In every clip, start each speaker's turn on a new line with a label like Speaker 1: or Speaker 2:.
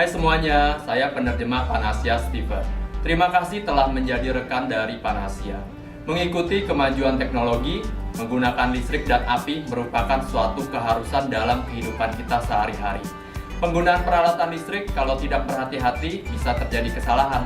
Speaker 1: Hai semuanya, saya penerjemah Panasya Steven. Terima kasih telah menjadi rekan dari Panasya. Mengikuti kemajuan teknologi, menggunakan listrik dan api merupakan suatu keharusan dalam kehidupan kita sehari-hari. Penggunaan peralatan listrik kalau tidak berhati-hati bisa terjadi kesalahan.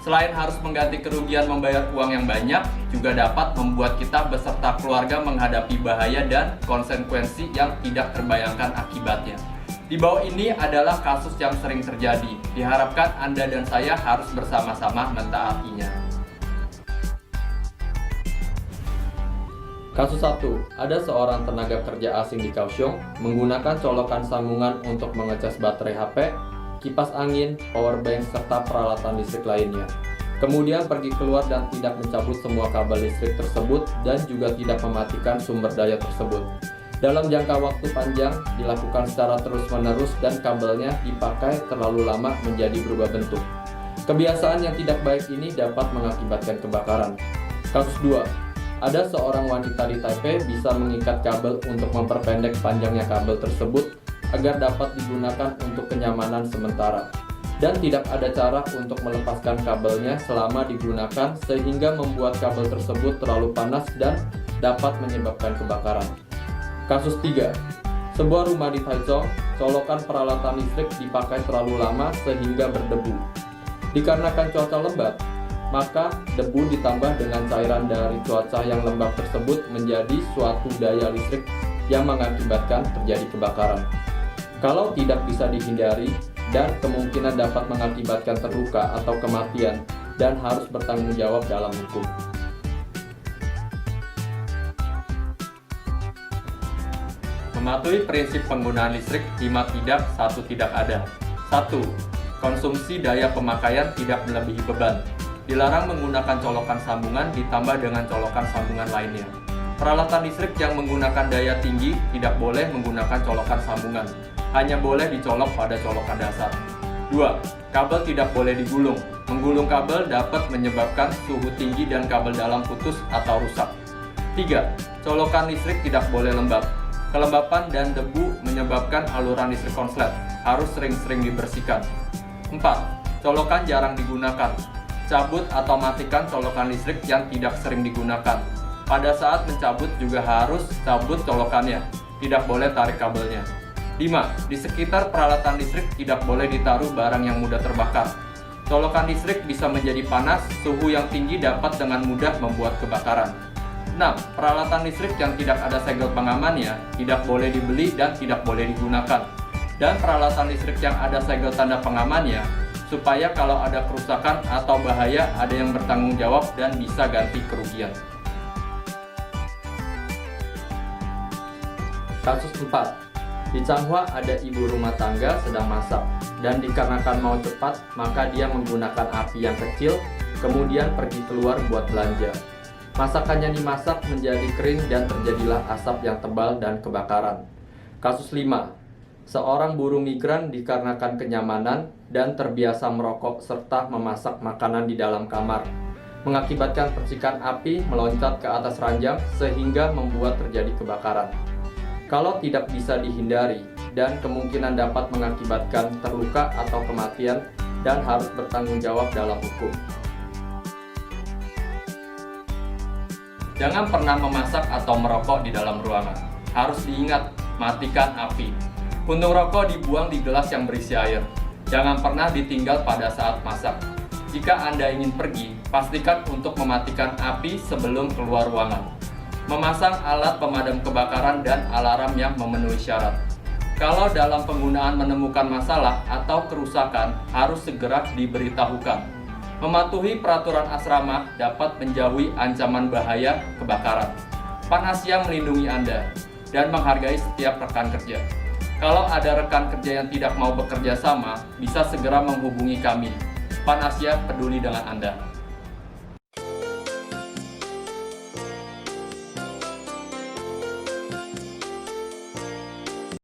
Speaker 1: Selain harus mengganti kerugian membayar uang yang banyak, juga dapat membuat kita beserta keluarga menghadapi bahaya dan konsekuensi yang tidak terbayangkan akibatnya. Di bawah ini adalah kasus yang sering terjadi. Diharapkan Anda dan saya harus bersama-sama mentaatinya. Kasus 1. Ada seorang tenaga kerja asing di Kaohsiung menggunakan colokan sambungan untuk mengecas baterai HP, kipas angin, power bank, serta peralatan listrik lainnya. Kemudian pergi keluar dan tidak mencabut semua kabel listrik tersebut dan juga tidak mematikan sumber daya tersebut. Dalam jangka waktu panjang, dilakukan secara terus-menerus dan kabelnya dipakai terlalu lama menjadi berubah bentuk. Kebiasaan yang tidak baik ini dapat mengakibatkan kebakaran. Kasus 2. Ada seorang wanita di Taipei bisa mengikat kabel untuk memperpendek panjangnya kabel tersebut agar dapat digunakan untuk kenyamanan sementara. Dan tidak ada cara untuk melepaskan kabelnya selama digunakan sehingga membuat kabel tersebut terlalu panas dan dapat menyebabkan kebakaran. Kasus 3. Sebuah rumah di Taichung, colokan peralatan listrik dipakai terlalu lama sehingga berdebu. Dikarenakan cuaca lembab, maka debu ditambah dengan cairan dari cuaca yang lembab tersebut menjadi suatu daya listrik yang mengakibatkan terjadi kebakaran. Kalau tidak bisa dihindari dan kemungkinan dapat mengakibatkan terluka atau kematian dan harus bertanggung jawab dalam hukum. Mematuhi prinsip penggunaan listrik 5 tidak, 1 tidak ada. 1. Konsumsi daya pemakaian tidak melebihi beban. Dilarang menggunakan colokan sambungan ditambah dengan colokan sambungan lainnya. Peralatan listrik yang menggunakan daya tinggi tidak boleh menggunakan colokan sambungan. Hanya boleh dicolok pada colokan dasar. 2. Kabel tidak boleh digulung. Menggulung kabel dapat menyebabkan suhu tinggi dan kabel dalam putus atau rusak. 3. Colokan listrik tidak boleh lembab. Kelembapan dan debu menyebabkan aluran listrik konslet, harus sering-sering dibersihkan. 4. Colokan jarang digunakan. Cabut atau matikan colokan listrik yang tidak sering digunakan. Pada saat mencabut juga harus cabut colokannya, tidak boleh tarik kabelnya. 5. Di sekitar peralatan listrik tidak boleh ditaruh barang yang mudah terbakar. Colokan listrik bisa menjadi panas, suhu yang tinggi dapat dengan mudah membuat kebakaran. 6. Peralatan listrik yang tidak ada segel pengamannya tidak boleh dibeli dan tidak boleh digunakan. Dan peralatan listrik yang ada segel tanda pengamannya, supaya kalau ada kerusakan atau bahaya ada yang bertanggung jawab dan bisa ganti kerugian. Kasus 4. Di Changhua ada ibu rumah tangga sedang masak, dan dikarenakan mau cepat, maka dia menggunakan api yang kecil, kemudian pergi keluar buat belanja. Masakannya dimasak menjadi kering dan terjadilah asap yang tebal dan kebakaran. Kasus 5. Seorang buruh migran dikarenakan kenyamanan dan terbiasa merokok serta memasak makanan di dalam kamar, mengakibatkan percikan api meloncat ke atas ranjang sehingga membuat terjadi kebakaran. Kalau tidak bisa dihindari dan kemungkinan dapat mengakibatkan terluka atau kematian dan harus bertanggung jawab dalam hukum. Jangan pernah memasak atau merokok di dalam ruangan. Harus diingat, matikan api. Puntung rokok dibuang di gelas yang berisi air. Jangan pernah ditinggal pada saat masak. Jika Anda ingin pergi, pastikan untuk mematikan api sebelum keluar ruangan. Memasang alat pemadam kebakaran dan alarm yang memenuhi syarat. Kalau dalam penggunaan menemukan masalah atau kerusakan, harus segera diberitahukan. Mematuhi peraturan asrama dapat menjauhi ancaman bahaya kebakaran. Panasya melindungi Anda dan menghargai setiap rekan kerja. Kalau ada rekan kerja yang tidak mau bekerja sama, bisa segera menghubungi kami. Panasya peduli dengan Anda.